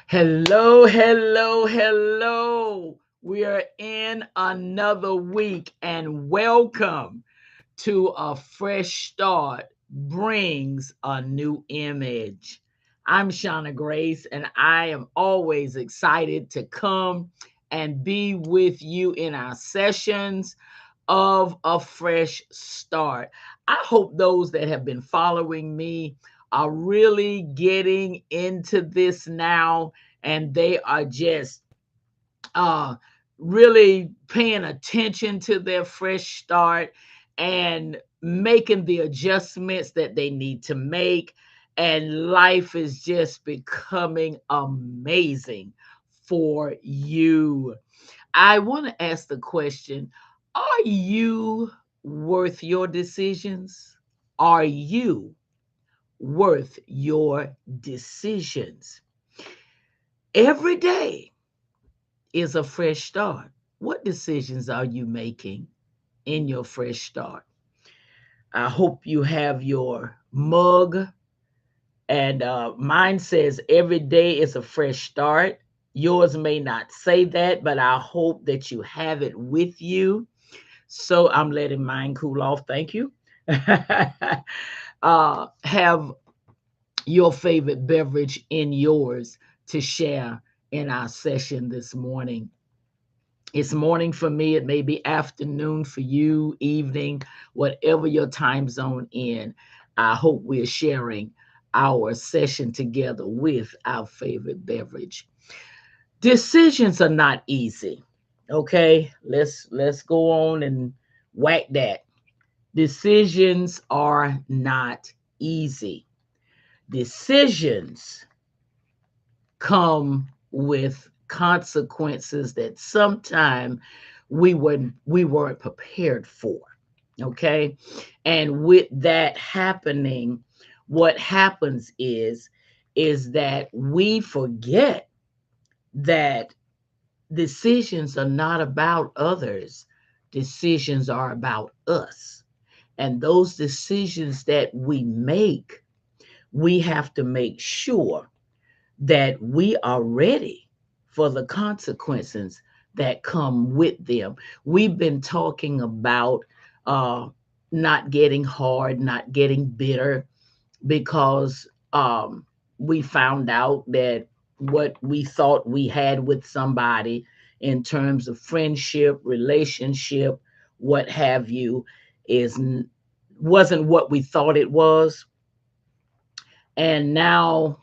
Hello, hello, hello. We are in another week and welcome to A Fresh Start Brings a New Image. I'm Shauna Grace and I am always excited to come and be with you in our sessions of A Fresh Start. I hope those that have been following me are really getting into this now and they are just uh really paying attention to their fresh start and making the adjustments that they need to make, and life is just becoming amazing for you. I want to ask the question, are you worth your decisions? Are you worth your decisions? Every day is a fresh start. What decisions are you making in your fresh start? I hope you have your mug, and mine says every day is a fresh start. Yours may not say that, but I hope that you have it with you. So I'm letting mine cool off. Thank you. Have your favorite beverage in yours to share in our session this morning. It's morning for me. It may be afternoon for you, evening, whatever your time zone in. I hope we're sharing our session together with our favorite beverage. Decisions are not easy. Okay, let's go on and whack that. Decisions are not easy. Decisions come with consequences that sometimes we weren't prepared for. Okay, and with that happening, what happens is that we forget that decisions are not about others. Decisions are about us, and those decisions that we make, we have to make sure that we are ready for the consequences that come with them. We've been talking about uh, not getting hard, not getting bitter, because we found out that what we thought we had with somebody in terms of friendship, relationship, what have you, is wasn't what we thought it was, and now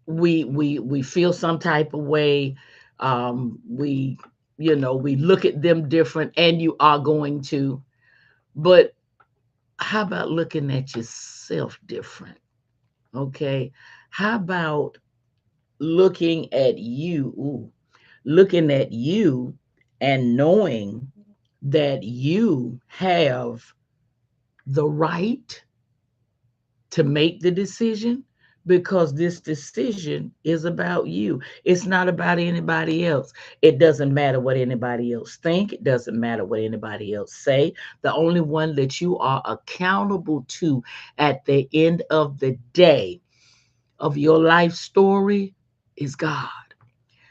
we feel some type of way. We we look at them different, and you are going to, but how about looking at yourself different? Okay, how about looking at you, looking at you and knowing that you have the right to make the decision, because this decision is about you. It's not about anybody else. It doesn't matter what anybody else think. It doesn't matter what anybody else say. The only one that you are accountable to at the end of the day of your life story is God.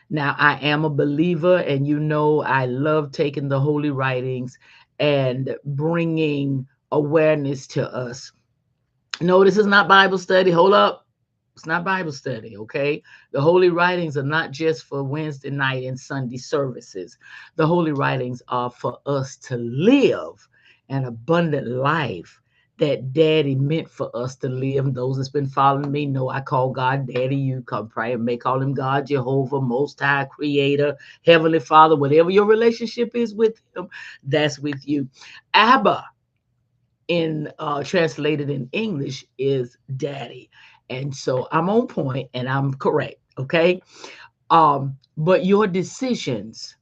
Now, I am a believer, and I love taking the holy writings and bringing awareness to us. No, this is not Bible study. Hold up. It's not Bible study, okay? The holy writings are not just for Wednesday night and Sunday services. The holy writings are for us to live an abundant life that Daddy meant for us to live. Those that's been following me know I call God Daddy. You can probably may call him God, Jehovah, Most High, Creator, Heavenly Father, whatever your relationship is with him, that's with you. Abba, in translated in English, is daddy. And so I'm on point and I'm correct. Okay. But your decisions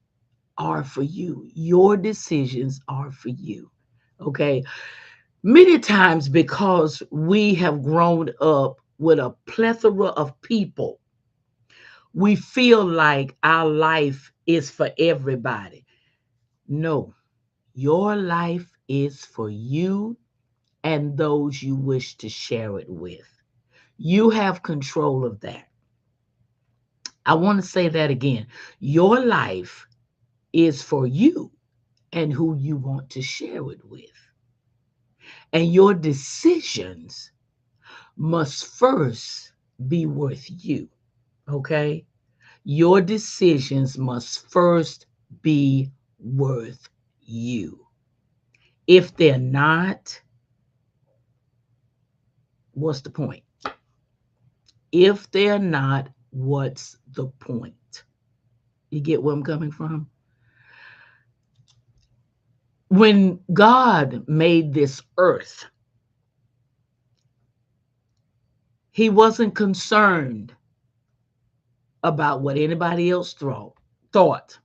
are for you. Your decisions are for you. Okay. Many times, because we have grown up with a plethora of people, we feel like our life is for everybody. No, your life is for you and those you wish to share it with. You have control of that. I want to say that again. Your life is for you and who you want to share it with. And your decisions must first be worth you. Okay? Your decisions must first be worth you. If they're not, what's the point? If they're not, what's the point? You get where I'm coming from? When God made this earth, he wasn't concerned about what anybody else thought.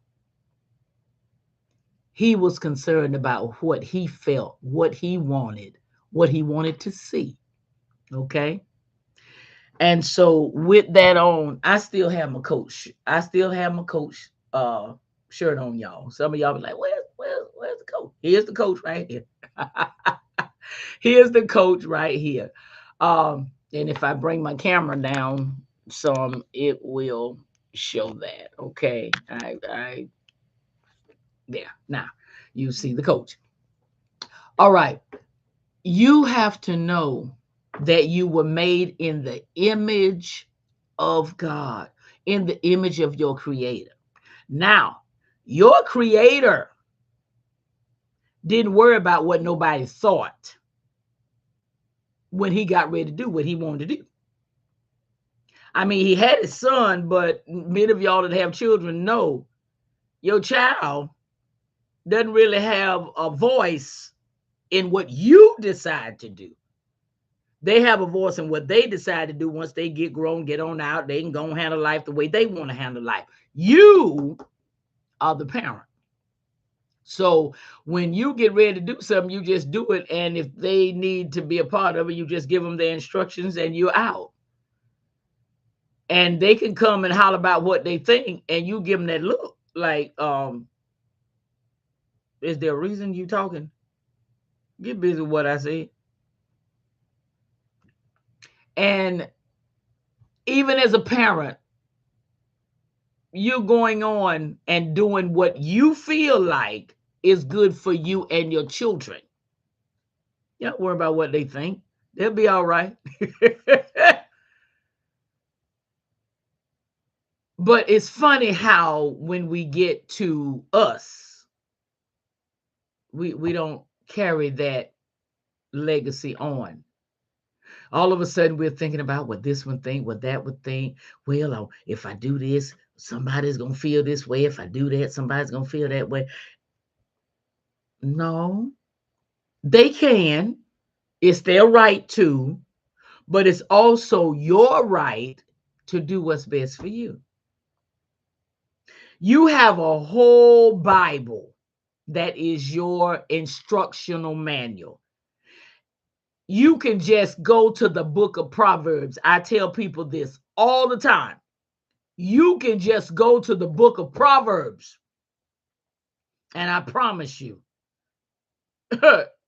He was concerned about what he felt, what he wanted to see. Okay. And so with that on, I still have my coach. I still have my coach shirt on, y'all. Some of y'all be like, where's the coach? Here's the coach right here. Here's the coach right here. And if I bring my camera down some, it will show that. Okay. I there. Now you see the coach. All right. You have to know that you were made in the image of God, in the image of your creator. Now, your creator didn't worry about what nobody thought when he got ready to do what he wanted to do. I mean, he had his son, but many of y'all that have children know your child doesn't really have a voice in what you decide to do. They have a voice in what they decide to do. Once they get grown, get on out, they can go and handle life the way they want to handle life. You are the parent. So when you get ready to do something, you just do it. And if they need to be a part of it, you just give them the instructions and you're out. And they can come and holler about what they think, and you give them that look like, is there a reason you talking? Get busy with what I said. And even as a parent, you're going on and doing what you feel like is good for you and your children. You don't worry about what they think. They'll be all right. But it's funny how when we get to us, we don't carry that legacy on. All of a sudden we're thinking about what this one think, what that would think. Well, if I do this, somebody's gonna feel this way. If I do that, somebody's gonna feel that way. No, they can. It's their right to, but it's also your right to do what's best for you. You have a whole Bible that is your instructional manual. You can just go to the book of Proverbs. I tell people this all the time. You can just go to the book of Proverbs, and I promise you,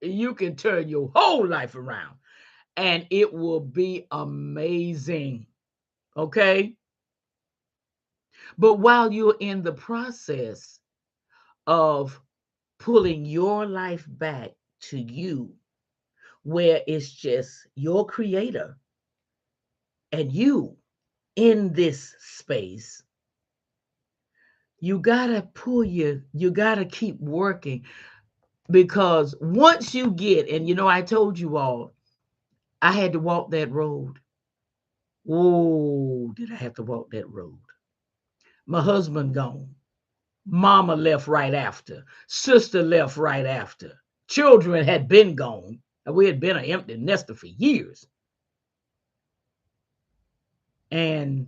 you can turn your whole life around and it will be amazing. Okay. But while you're in the process of pulling your life back to you, where it's just your creator and you in this space, you gotta keep working, because once you get, and I told you all, I had to walk that road. Oh, did I have to walk that road? My husband gone. Mama left right after. Sister left right after. Children had been gone. And we had been an empty nester for years. And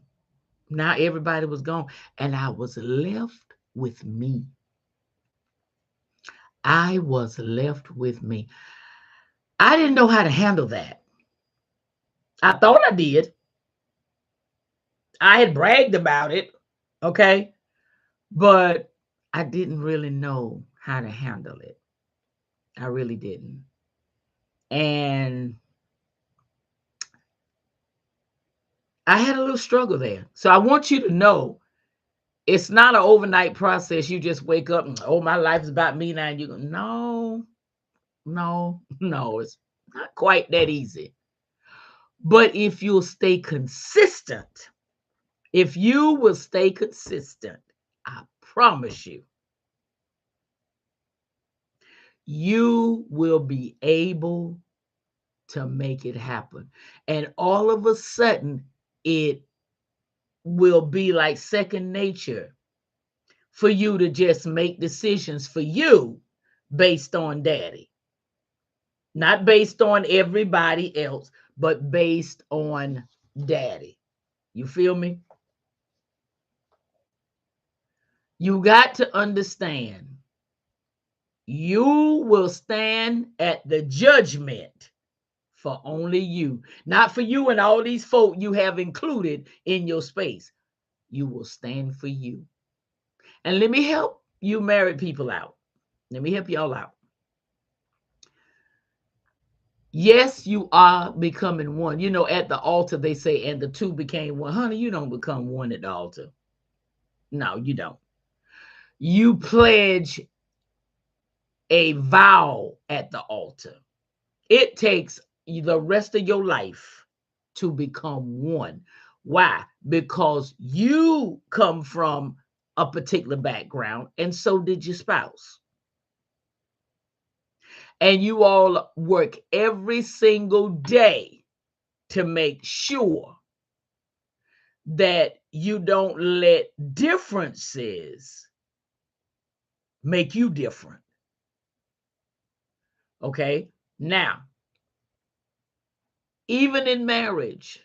now everybody was gone. And I was left with me. I was left with me. I didn't know how to handle that. I thought I did. I had bragged about it. Okay. But I didn't really know how to handle it. I really didn't. And I had a little struggle there. So I want you to know it's not an overnight process. You just wake up and, oh, my life is about me now. And you go, no, no, no, it's not quite that easy. But if you'll stay consistent, if you will stay consistent, I promise you, you will be able to make it happen. And all of a sudden, it will be like second nature for you to just make decisions for you based on daddy. Not based on everybody else, but based on daddy. You feel me? You got to understand, you will stand at the judgment for only you, not for you and all these folk you have included in your space. You will stand for you. And let me help you married people out. Let me help y'all out. Yes, you are becoming one. You know, at the altar, they say, and the two became one. Honey, you don't become one at the altar. No, you don't. You pledge a vow at the altar. It takes the rest of your life to become one. Why? Because you come from a particular background, and so did your spouse. And you all work every single day to make sure that you don't let differences make you different. Okay? Now, even in marriage,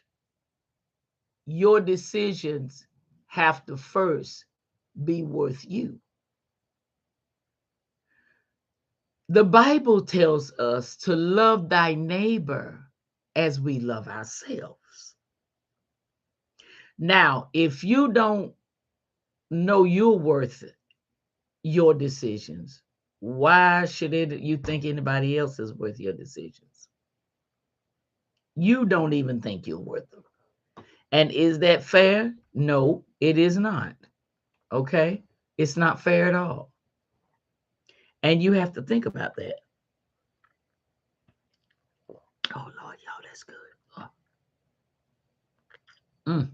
your decisions have to first be worth you. The Bible tells us to love thy neighbor as we love ourselves. Now, if you don't know you're worth your decisions, why should you think anybody else is worth your decisions? You don't even think you're worth them. And is that fair? No, it is not. Okay? It's not fair at all. And you have to think about that. Oh, Lord, y'all, that's good. Oh.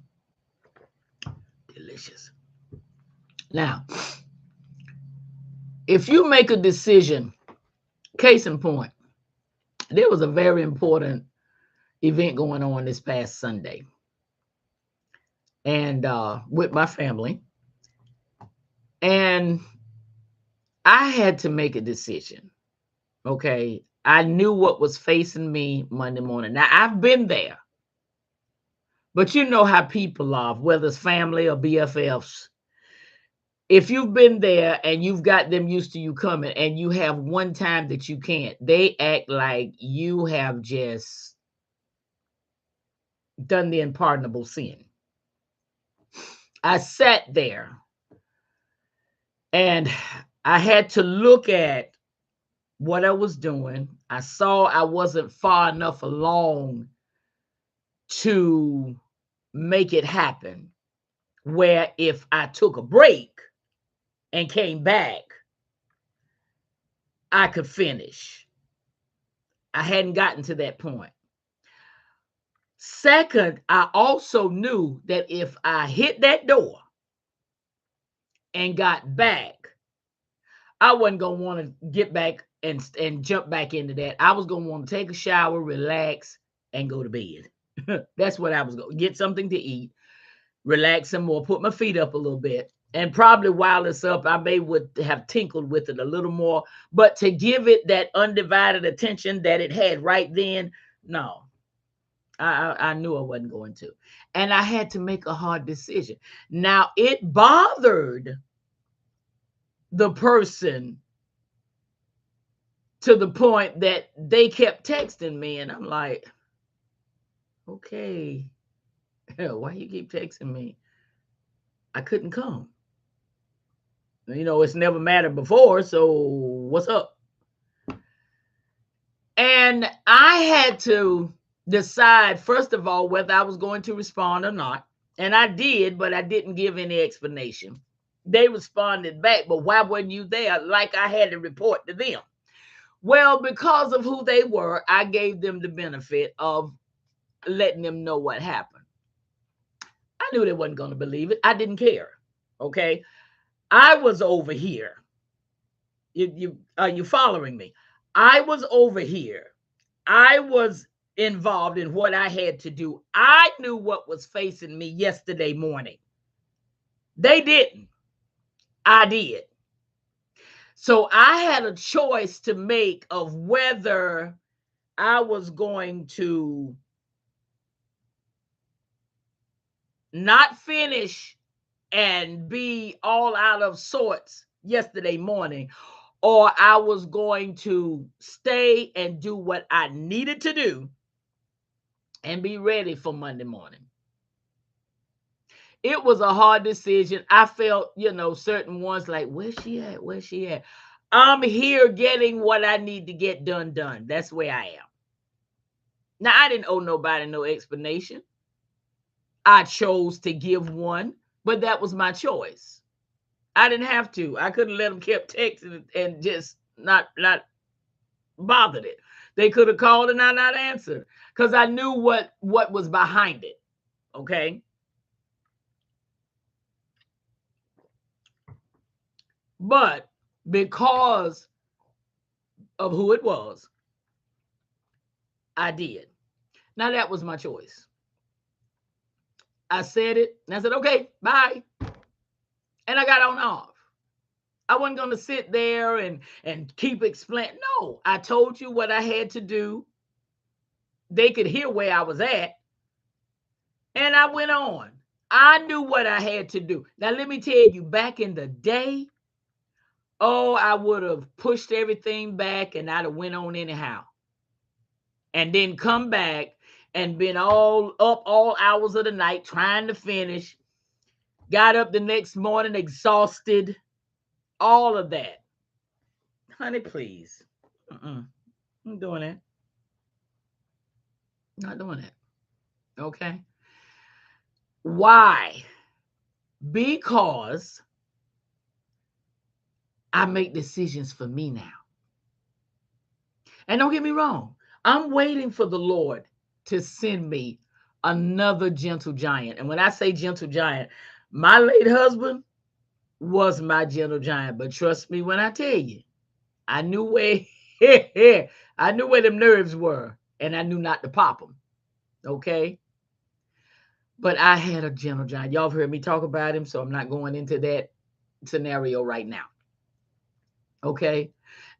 Delicious. Now, if you make a decision, case in point, there was a very important event going on this past Sunday, and with my family, and I had to make a decision. Okay, I knew what was facing me Monday morning. Now I've been there, but you know how people are, whether it's family or BFFs. If you've been there and you've got them used to you coming, and you have one time that you can't, they act like you have just done the unpardonable sin. I sat there and I had to look at what I was doing. I saw I wasn't far enough along to make it happen, where if I took a break and came back, I could finish. I hadn't gotten to that point. Second, I also knew that if I hit that door and got back, I wasn't going to want to get back and jump back into that. I was going to want to take a shower, relax, and go to bed. That's what I was going to get, something to eat, relax some more, put my feet up a little bit. And probably while it's up, I would have tinkled with it a little more. But to give it that undivided attention that it had right then, no. I knew I wasn't going to. And I had to make a hard decision. Now, it bothered the person to the point that they kept texting me. And I'm like, okay, why you keep texting me? I couldn't come. You know, it's never mattered before. So what's up? And I had to decide, first of all, whether I was going to respond or not. And I did, but I didn't give any explanation. They responded back, but why weren't you there? Like I had to report to them. Well, because of who they were, I gave them the benefit of letting them know what happened. I knew they wasn't going to believe it. I didn't care. Okay. I was over here. You are you following me? I was over here. I was involved in what I had to do. I knew what was facing me yesterday morning. They didn't. I did. So I had a choice to make of whether I was going to not finish and be all out of sorts yesterday morning, or I was going to stay and do what I needed to do and be ready for Monday morning. It was a hard decision. I felt, certain ones like, where's she at? Where's she at? I'm here getting what I need to get done. That's where I am. Now, I didn't owe nobody no explanation. I chose to give one, but that was my choice. I didn't have to. I couldn't let them keep texting and just not bothered it. They could have called and I not answered because I knew what was behind it. Okay. But because of who it was, I did. Now that was my choice. I said it and I said, okay, bye. And I got on off. I wasn't going to sit there and keep explaining. No, I told you what I had to do. They could hear where I was at. And I went on. I knew what I had to do. Now, let me tell you, back in the day, I would have pushed everything back and I'd have went on anyhow. And then come back and been all up all hours of the night trying to finish. Got up the next morning exhausted. All of that. Honey, please. I'm doing that. Not doing that. Okay. Why? Because I make decisions for me now. And don't get me wrong, I'm waiting for the Lord to send me another gentle giant. And when I say gentle giant, my late husband was my gentle giant. But trust me when I tell you, I knew where I knew where them nerves were, and I knew not to pop them. Okay. But I had a gentle giant. Y'all have heard me talk about him, so I'm not going into that scenario right now. Okay.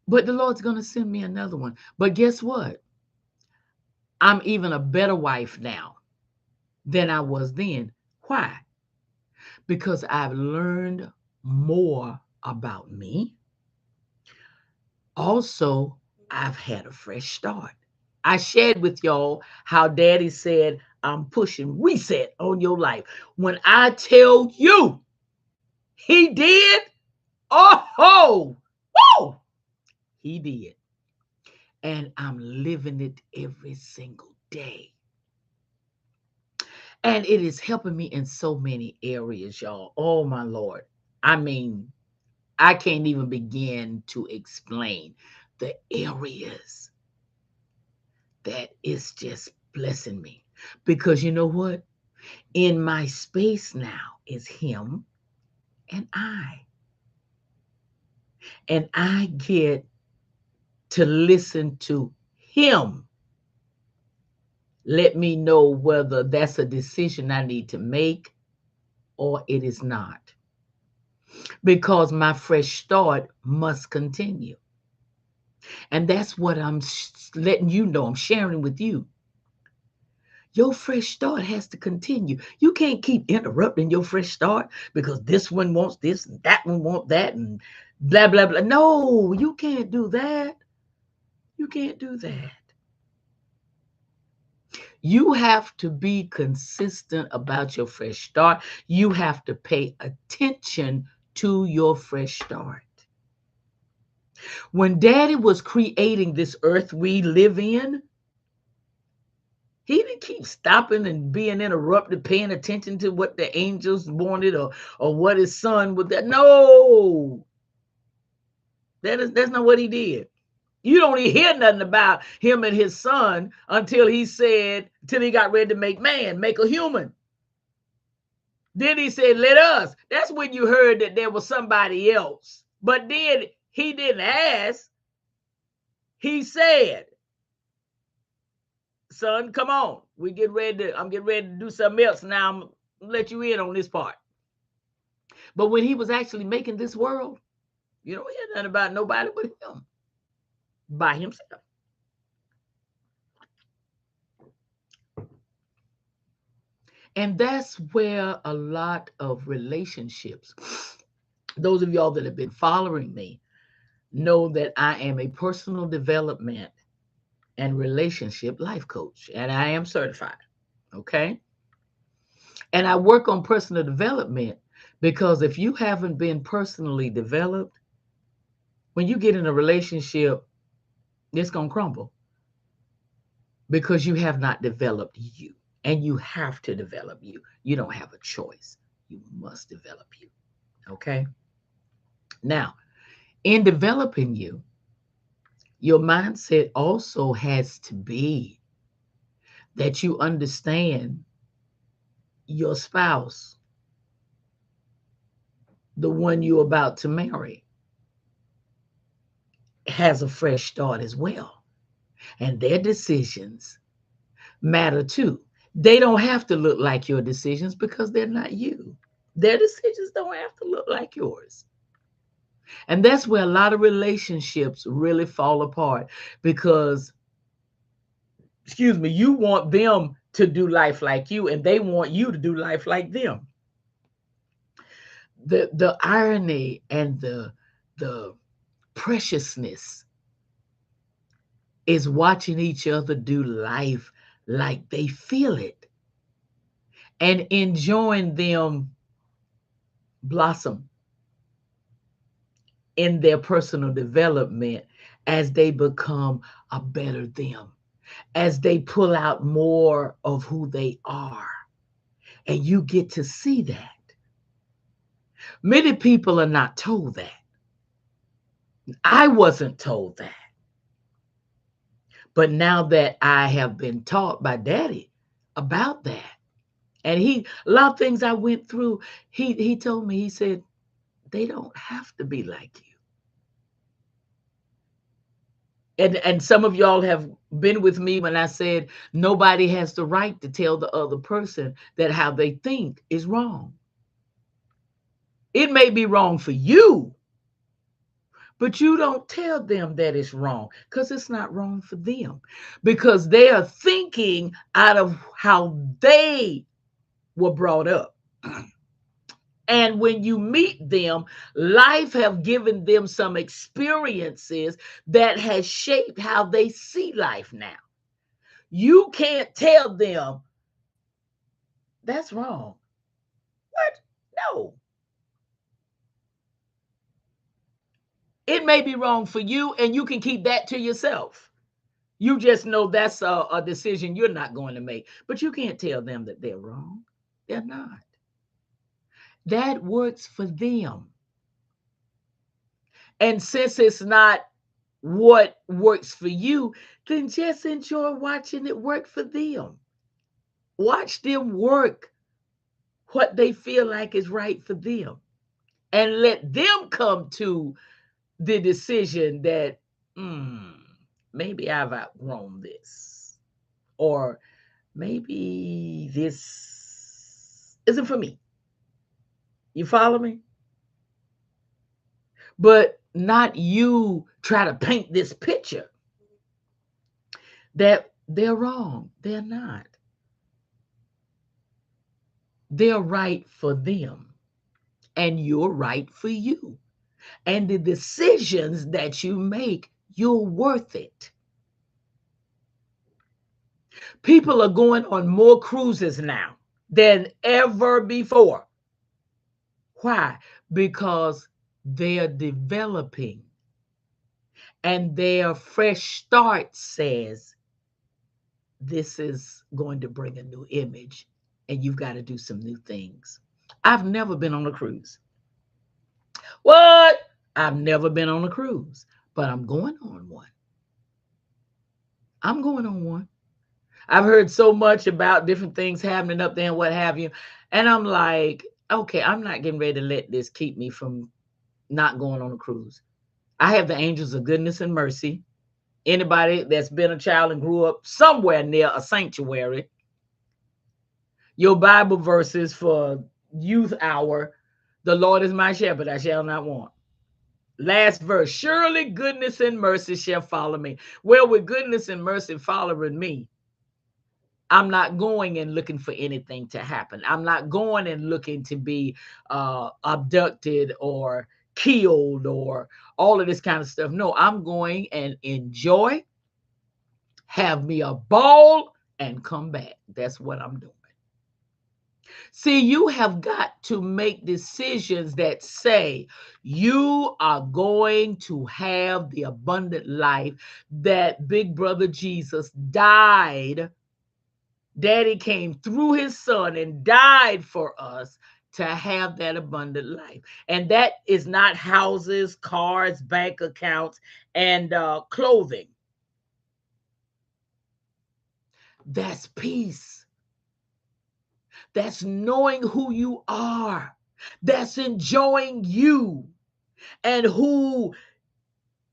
But the Lord's going to send me another one. But guess what? I'm even a better wife now than I was then. Why? Because I've learned more about me. Also, I've had a fresh start. I shared with y'all how Daddy said, I'm pushing reset on your life. When I tell you he did, oh, woo, he did. And I'm living it every single day. And it is helping me in so many areas, y'all. Oh, my Lord. I mean, I can't even begin to explain the areas that is just blessing me. Because you know what? In my space now is him and I. And I get to listen to him. Let me know whether that's a decision I need to make or it is not. Because my fresh start must continue. And that's what I'm letting you know. I'm sharing with you. Your fresh start has to continue. You can't keep interrupting your fresh start because this one wants this and that one wants that and blah, blah, blah. No, you can't do that. You can't do that. You have to be consistent about your fresh start. You have to pay attention to your fresh start. When Daddy was creating this earth we live in, He didn't keep stopping and being interrupted, paying attention to what the angels wanted or what his son would. No, that's not what he did. You don't even hear nothing about him and his son until he got ready to make man, make a human. Then he said, let us. That's when you heard that there was somebody else. But then he didn't ask. He said, son, come on. I'm getting ready to do something else. Now I'm gonna let you in on this part. But when he was actually making this world, you don't hear nothing about nobody but him by himself. And that's where a lot of relationships, those of y'all that have been following me, know that I am a personal development and relationship life coach, and I am certified. Okay. And I work on personal development because if you haven't been personally developed, when you get in a relationship, it's going to crumble because you have not developed you. And you have to develop you. You don't have a choice. You must develop you. Okay. Now, in developing you, your mindset also has to be that you understand your spouse, the one you're about to marry, has a fresh start as well. And their decisions matter too. They don't have to look like your decisions because they're not you. Their decisions don't have to look like yours. And that's where a lot of relationships really fall apart because, excuse me, you want them to do life like you and they want you to do life like them. The irony and the preciousness is watching each other do life like they feel it and enjoying them blossom in their personal development as they become a better them, as they pull out more of who they are. And you get to see that. Many people are not told that. I wasn't told that. But now that I have been taught by daddy about that, and a lot of things I went through, he told me, he said, they don't have to be like you. And some of y'all have been with me when I said nobody has the right to tell the other person that how they think is wrong. It may be wrong for you, but you don't tell them that it's wrong because it's not wrong for them because they are thinking out of how they were brought up. And when you meet them, life have given them some experiences that has shaped how they see life now. You can't tell them that's wrong. What? No. It may be wrong for you, and you can keep that to yourself. You just know that's a decision you're not going to make. But you can't tell them that they're wrong. They're not. That works for them. And since it's not what works for you, then just enjoy watching it work for them. Watch them work what they feel like is right for them and let them come to the decision that maybe I've outgrown this, or maybe this isn't for me. You follow me? But not you try to paint this picture that they're wrong. They're not. They're right for them, and you're right for you. And the decisions that you make, you're worth it. People are going on more cruises now than ever before. Why? Because they're developing and their fresh start says this is going to bring a new image and you've got to do some new things. I've never been on a cruise. What? I've never been on a cruise, but I'm going on one. I'm going on one. I've heard so much about different things happening up there and what have you. And I'm like, okay, I'm not getting ready to let this keep me from not going on a cruise. I have the angels of goodness and mercy. Anybody that's been a child and grew up somewhere near a sanctuary, your Bible verses for youth hour, the Lord is my shepherd, I shall not want. Last verse, surely goodness and mercy shall follow me. Well, with goodness and mercy following me, I'm not going and looking for anything to happen. I'm not going and looking to be abducted or killed or all of this kind of stuff. No, I'm going and enjoy, have me a ball, and come back. That's what I'm doing. See, you have got to make decisions that say you are going to have the abundant life that Big Brother Jesus died. Daddy came through his son and died for us to have that abundant life. And that is not houses, cars, bank accounts, and clothing. That's peace. That's knowing who you are. That's enjoying you and who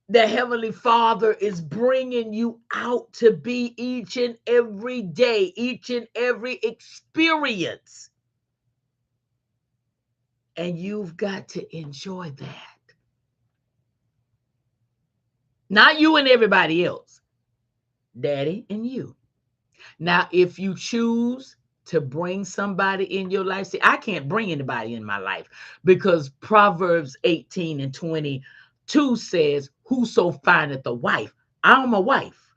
the Heavenly Father is bringing you out to be each and every day, each and every experience. And you've got to enjoy that. Not you and everybody else, Daddy and you. Now, if you choose to bring somebody in your life, see, I can't bring anybody in my life because Proverbs 18:22 says, whoso findeth a wife, I'm a wife.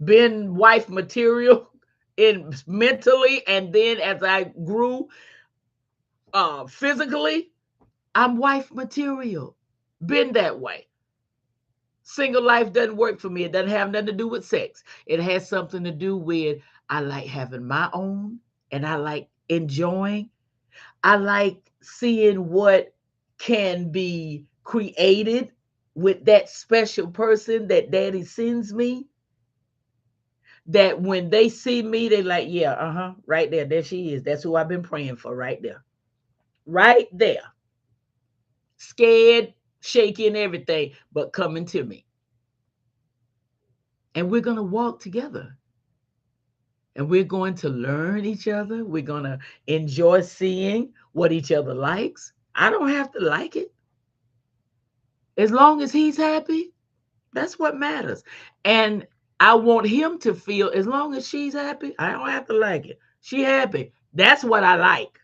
Been wife material in mentally, and then as I grew physically, I'm wife material. Been that way. Single life doesn't work for me. It doesn't have nothing to do with sex. It has something to do with I like having my own and I like enjoying. I like seeing what can be created with that special person that Daddy sends me. That when they see me, they like, yeah, right there. There she is. That's who I've been praying for right there. Right there. Scared, shaky, and everything, but coming to me. And we're going to walk together. And we're going to learn each other. We're going to enjoy seeing what each other likes. I don't have to like it. As long as he's happy, that's what matters. And I want him to feel as long as she's happy, I don't have to like it. She happy. That's what I like.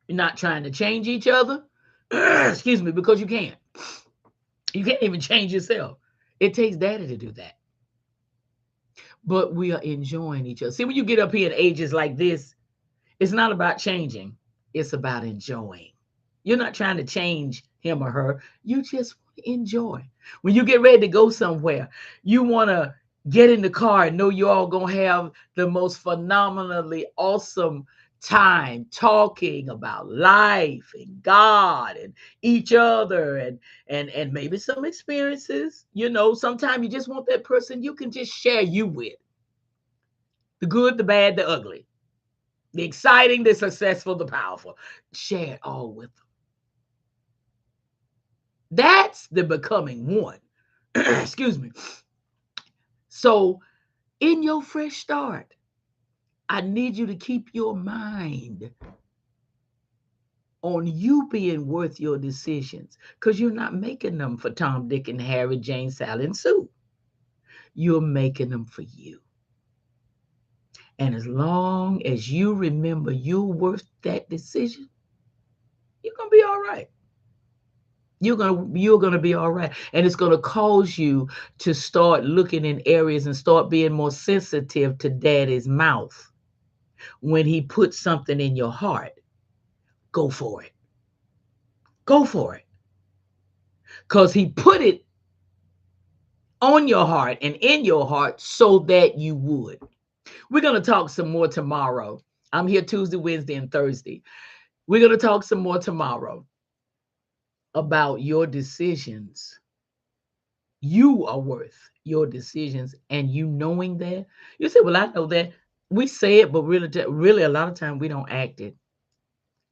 You're not trying to change each other. Excuse me, because you can't. You can't even change yourself. It takes Daddy to do that. But we are enjoying each other. See, when you get up here in ages like this, it's not about changing. It's about enjoying. You're not trying to change him or her. You just enjoy. When you get ready to go somewhere, you want to get in the car and know you're all going to have the most phenomenally awesome time talking about life and God and each other and maybe some experiences. You know, sometimes you just want that person you can just share you with. The good, the bad, the ugly. The exciting, the successful, the powerful. Share it all with them. That's the becoming one. Excuse me. So, in your fresh start, I need you to keep your mind on you being worth your decisions because you're not making them for Tom, Dick, and Harry, Jane, Sally, and Sue. You're making them for you. And as long as you remember you're worth that decision, you're going to be all right. You're gonna be all right, and it's gonna cause you to start looking in areas and start being more sensitive to Daddy's mouth when he puts something in your heart. Go for it. Go for it, cause he put it on your heart and in your heart so that you would. We're going to talk some more tomorrow. I'm here Tuesday, Wednesday, and Thursday. We're going to talk some more tomorrow about your decisions. You are worth your decisions, and you knowing that. You say, well, I know that. We say it, but really a lot of time we don't act it.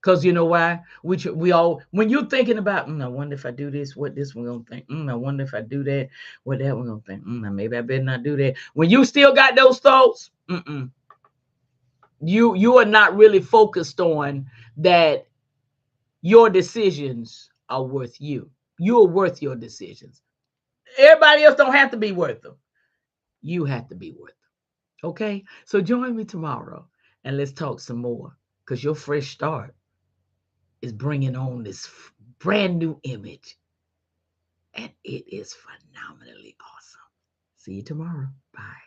Because you know why? We all, when you're thinking about, I wonder if I do this, what this one gonna think. I wonder if I do that, what that one gonna think. Maybe I better not do that. When you still got those thoughts, you are not really focused on that. Your decisions are worth you. You are worth your decisions. Everybody else don't have to be worth them. You have to be worth them. Okay? So join me tomorrow and let's talk some more because your fresh start is bringing on this brand new image and it is phenomenally awesome. See you tomorrow. Bye.